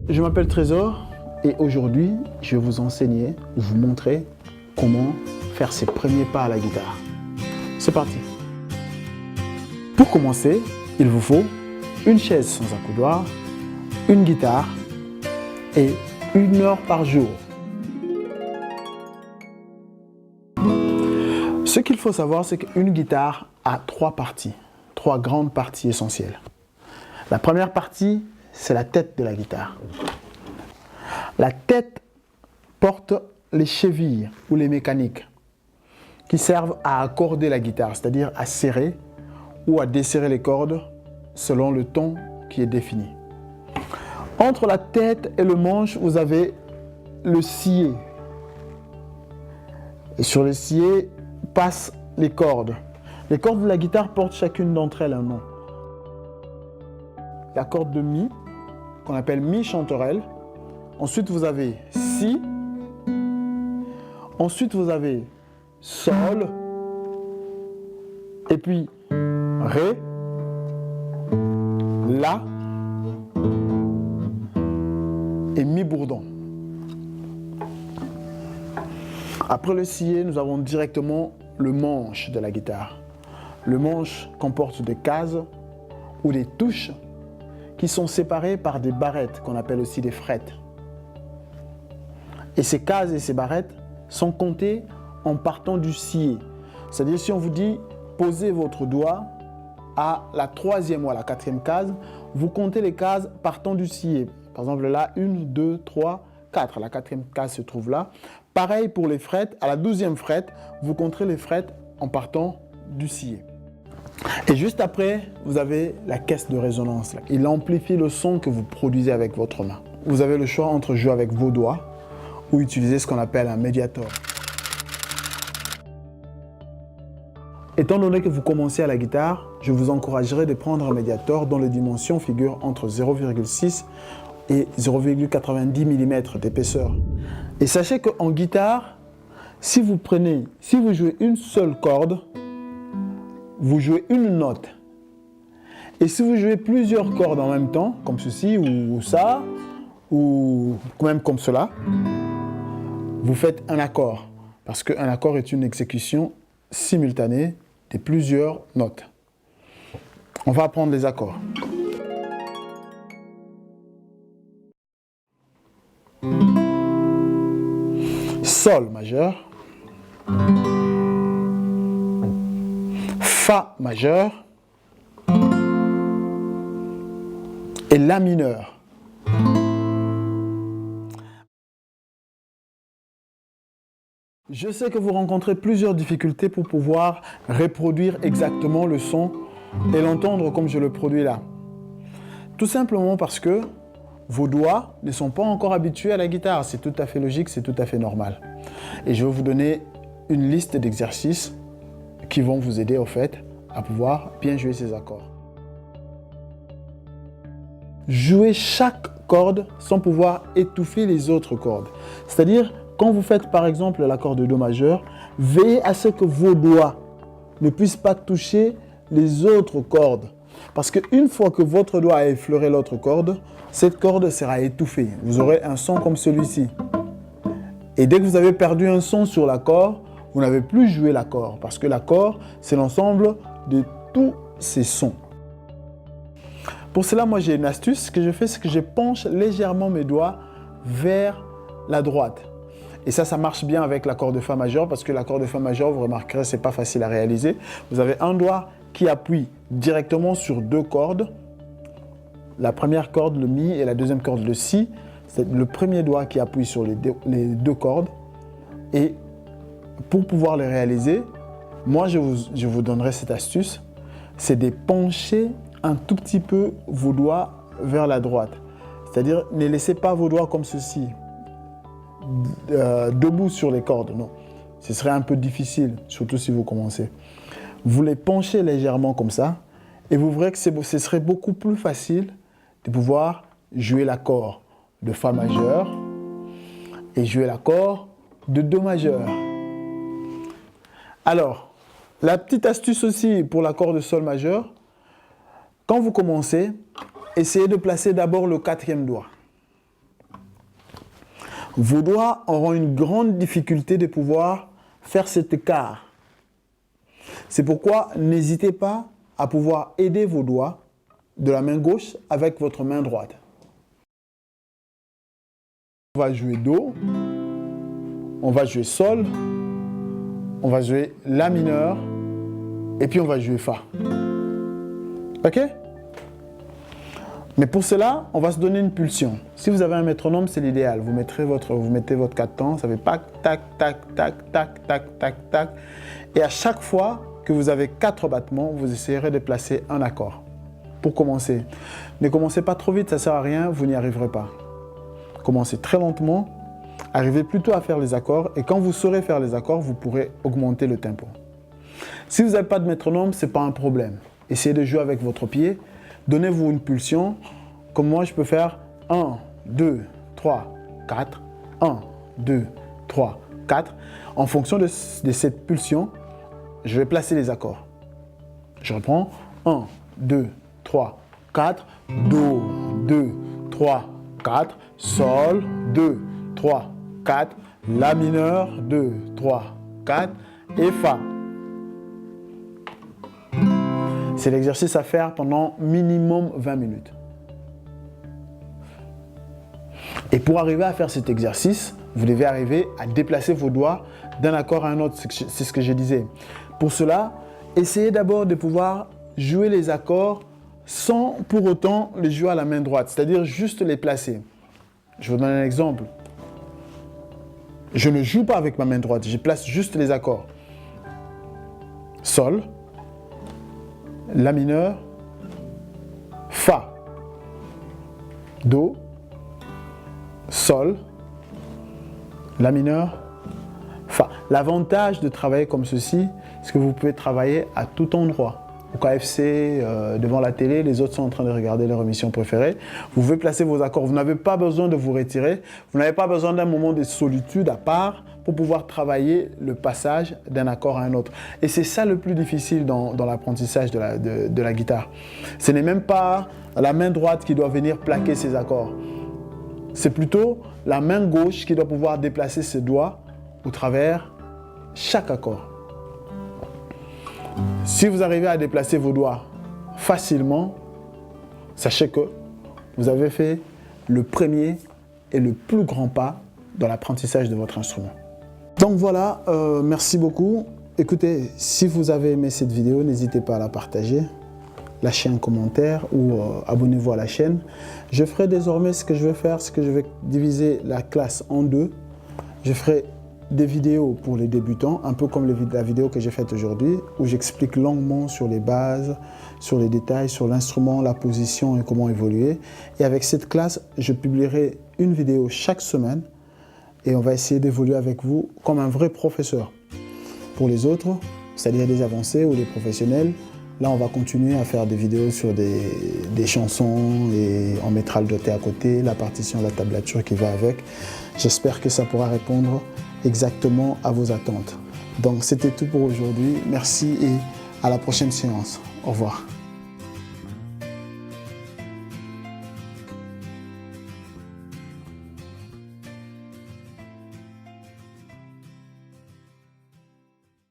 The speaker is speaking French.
Je m'appelle Trésor et aujourd'hui, je vais vous enseigner, vous montrer comment faire ses premiers pas à la guitare. C'est parti. Pour commencer, il vous faut une chaise sans accoudoir, une guitare et 1 heure par jour. Ce qu'il faut savoir, c'est qu'une guitare a 3 parties, 3 grandes parties essentielles. La première partie, c'est la tête de la guitare. La tête porte les chevilles ou les mécaniques qui servent à accorder la guitare, c'est-à-dire à serrer ou à desserrer les cordes selon le ton qui est défini. Entre la tête et le manche, vous avez le scié. Et sur le scié passent les cordes. Les cordes de la guitare portent chacune d'entre elles un nom. La corde de Mi, qu'on appelle Mi chanterelle. Ensuite, vous avez Si. Ensuite, vous avez Sol. Et puis Ré. La. Et Mi bourdon. Après le scié, nous avons directement le manche de la guitare. Le manche comporte des cases ou des touches qui sont séparées par des barrettes qu'on appelle aussi des frettes. Et ces cases et ces barrettes sont comptées en partant du scié. C'est-à-dire si on vous dit posez votre doigt à la 3e ou à la 4e case, vous comptez les cases partant du scié. Par exemple là, 1, 2, 3, 4. La 4e case se trouve là. Pareil pour les frettes, à la 12e frette, vous compterez les frettes en partant du scié. Et juste après, vous avez la caisse de résonance. Il amplifie le son que vous produisez avec votre main. Vous avez le choix entre jouer avec vos doigts ou utiliser ce qu'on appelle un médiator. Étant donné que vous commencez à la guitare, je vous encouragerai de prendre un médiator dont les dimensions figurent entre 0,6 et 0,90 mm d'épaisseur. Et sachez qu'en guitare, si vous jouez une seule corde, vous jouez une note. Et si vous jouez plusieurs cordes en même temps, comme ceci ou ça, ou même comme cela, vous faites un accord. Parce qu'un accord est une exécution simultanée de plusieurs notes. On va apprendre les accords. Sol majeur, Fa majeur et La mineur. Je sais que vous rencontrez plusieurs difficultés pour pouvoir reproduire exactement le son et l'entendre comme je le produis là. Tout simplement parce que vos doigts ne sont pas encore habitués à la guitare. C'est tout à fait logique, c'est tout à fait normal. Et je vais vous donner une liste d'exercices qui vont vous aider au fait à pouvoir bien jouer ces accords. Jouez chaque corde sans pouvoir étouffer les autres cordes. C'est-à-dire, quand vous faites par exemple l'accord de Do majeur, veillez à ce que vos doigts ne puissent pas toucher les autres cordes. Parce qu'une fois que votre doigt a effleuré l'autre corde, cette corde sera étouffée. Vous aurez un son comme celui-ci. Et dès que vous avez perdu un son sur l'accord, vous n'avez plus joué l'accord. Parce que l'accord, c'est l'ensemble de tous ces sons. Pour cela, moi j'ai une astuce. Ce que je fais, c'est que je penche légèrement mes doigts vers la droite. Et ça marche bien avec l'accord de Fa majeur, parce que l'accord de Fa majeur, vous remarquerez, c'est pas facile à réaliser. Vous avez un doigt qui appuie directement sur 2 cordes. La première corde, le Mi, et la deuxième corde, le Si. C'est le premier doigt qui appuie sur les 2 cordes. Et pour pouvoir les réaliser, moi je vous donnerai cette astuce, c'est de pencher un tout petit peu vos doigts vers la droite. C'est-à-dire, ne laissez pas vos doigts comme ceci, debout sur les cordes, non. Ce serait un peu difficile, surtout si vous commencez. Vous les penchez légèrement comme ça, et vous verrez que ce serait beaucoup plus facile de pouvoir jouer l'accord de Fa majeur et jouer l'accord de Do majeur. Alors, la petite astuce aussi pour l'accord de Sol majeur, quand vous commencez, essayez de placer d'abord le 4e doigt. Vos doigts auront une grande difficulté de pouvoir faire cet écart. C'est pourquoi n'hésitez pas à pouvoir aider vos doigts de la main gauche avec votre main droite. On va jouer Do, on va jouer Sol, on va jouer La mineur et puis on va jouer Fa. Ok? Mais pour cela, on va se donner une pulsion. Si vous avez un métronome, c'est l'idéal. Vous mettez votre 4 temps, ça fait tac, tac, tac, tac, tac, tac, tac, tac. Et à chaque fois que vous avez 4 battements, vous essayerez de placer un accord. Pour commencer, ne commencez pas trop vite, ça ne sert à rien, vous n'y arriverez pas. Commencez très lentement, arrivez plutôt à faire les accords et quand vous saurez faire les accords, vous pourrez augmenter le tempo. Si vous n'avez pas de métronome, ce n'est pas un problème. Essayez de jouer avec votre pied. Donnez-vous une pulsion, comme moi je peux faire 1, 2, 3, 4, 1, 2, 3, 4. En fonction de cette pulsion, je vais placer les accords. Je reprends 1, 2, 3, 4, Do, 2, 3, 4, Sol, 2, 3, 4, La mineur, 2, 3, 4 et Fa. C'est l'exercice à faire pendant minimum 20 minutes. Et pour arriver à faire cet exercice, vous devez arriver à déplacer vos doigts d'un accord à un autre. C'est ce que je disais. Pour cela, essayez d'abord de pouvoir jouer les accords sans pour autant les jouer à la main droite, c'est-à-dire juste les placer. Je vous donne un exemple. Je ne joue pas avec ma main droite, je place juste les accords. Sol, La mineur, Fa, Do, Sol, La mineur, Fa. L'avantage de travailler comme ceci, c'est que vous pouvez travailler à tout endroit. Au KFC, devant la télé, les autres sont en train de regarder leur émission préférée. Vous pouvez placer vos accords. Vous n'avez pas besoin de vous retirer. Vous n'avez pas besoin d'un moment de solitude à part pour pouvoir travailler le passage d'un accord à un autre. Et c'est ça le plus difficile dans l'apprentissage de la guitare. Ce n'est même pas la main droite qui doit venir plaquer ces accords. C'est plutôt la main gauche qui doit pouvoir déplacer ses doigts au travers chaque accord. Si vous arrivez à déplacer vos doigts facilement, sachez que vous avez fait le premier et le plus grand pas dans l'apprentissage de votre instrument. Donc voilà, merci beaucoup. Écoutez, si vous avez aimé cette vidéo, n'hésitez pas à la partager, lâchez un commentaire ou abonnez-vous à la chaîne. Je ferai désormais ce que je vais faire, c'est que je vais diviser la classe en deux. Je ferai des vidéos pour les débutants, un peu comme la vidéo que j'ai faite aujourd'hui, où j'explique longuement sur les bases, sur les détails, sur l'instrument, la position et comment évoluer. Et avec cette classe, je publierai une vidéo chaque semaine et on va essayer d'évoluer avec vous comme un vrai professeur. Pour les autres, c'est-à-dire des avancés ou des professionnels, là on va continuer à faire des vidéos sur des chansons et on mettra le doté à côté, la partition, la tablature qui va avec. J'espère que ça pourra répondre exactement à vos attentes. Donc c'était tout pour aujourd'hui. Merci et à la prochaine séance. Au revoir.